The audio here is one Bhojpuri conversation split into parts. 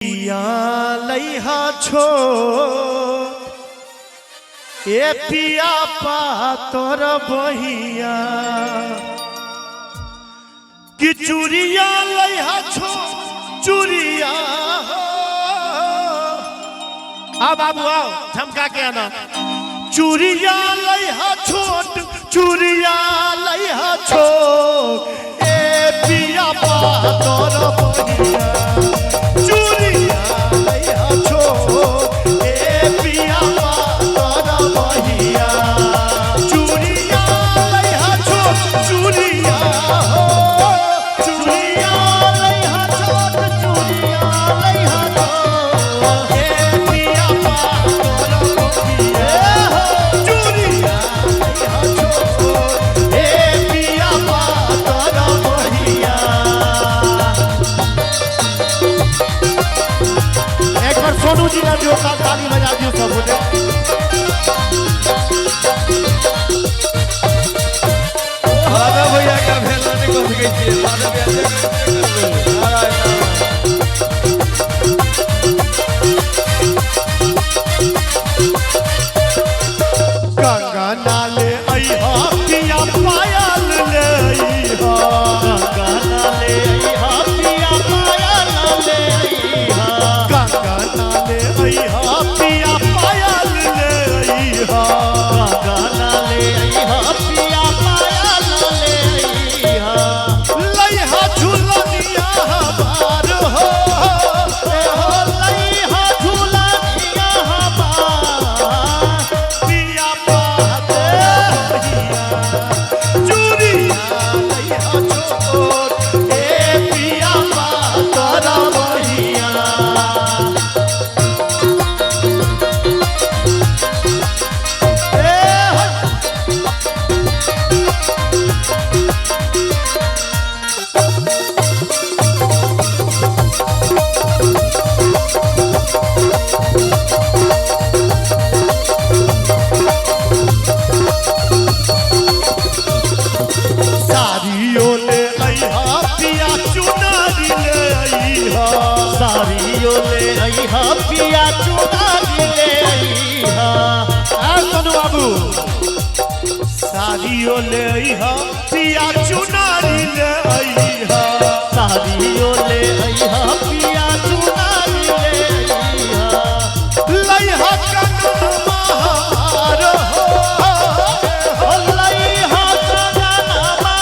पिया लैहा छो ए पिया पातर बहिया कि चूड़िया लैहा छो चूड़िया आ बाबू आओ झमका के आना चूड़िया लैहा छोट चूड़िया लैहा छो ए पिया पातर बहिया सोनू जी ने जो ताली बजा दियो सब ने दादा भैया का भेला ने को गई थी दादा भैया गंगा नाले अइहा पिया पायल ले अइहा गंगा नाले अइहा पिया पायल ले अइहा गंगा नाले अइहा पिया पायल ले अइहा गंगा नाले अइहा पिया पायल ले अइहा लइहा झुलनिया हमार हो लइहा झुलनिया हमार पिया पाते चूड़िया लइहा छोट ए पिया पातर बहिया सारियो ले अइहा पिया चुनारी ले अइहा सारियो ले अइहा पिया चुनारी ले अइहा आ सोनू बाबू सारियो ले अइहा पिया चुनारी ले अइहा सारियो ले अइहा पिया चुनारी ले अइहा लइहा कनमा हमार हो लइहा कनमा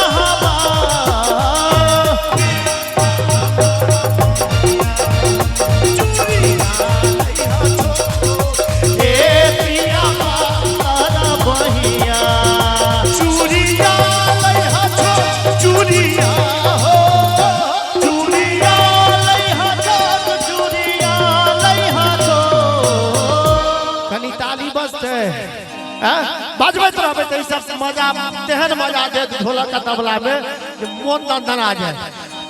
बजबैत रहबै तऽ सब मजा तेहन मजा दे ढोलक का तबला में मोन दन आ जाए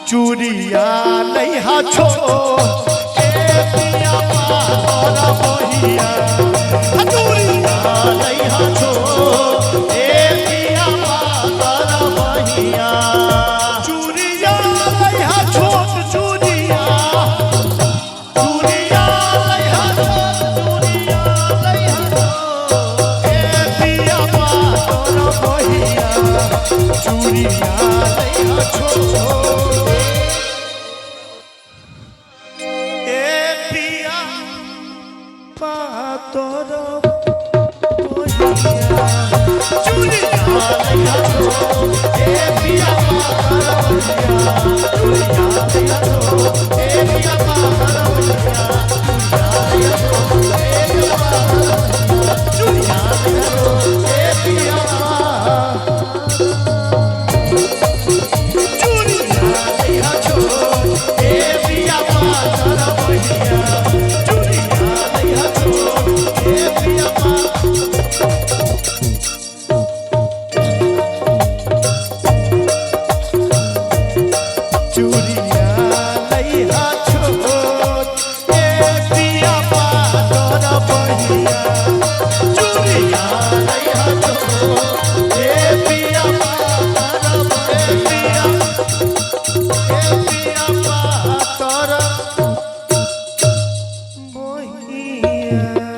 चूड़िया लइहा छो ए पिया पातर बहिया चूड़िया लइहा छो ए पिया पातर बहिया चूड़िया लइहा छोट चूड़िया चूड़िया लइहा छोट चूड़िया लइहा चूड़िया लइहा छो ए पिया पातर बहिया चूड़िया लइहा छो ए पिया पातर बहिया चूड़िया लइहा छो ए पिया पातर बहिया चूड़िया लइहा छो ए पिया की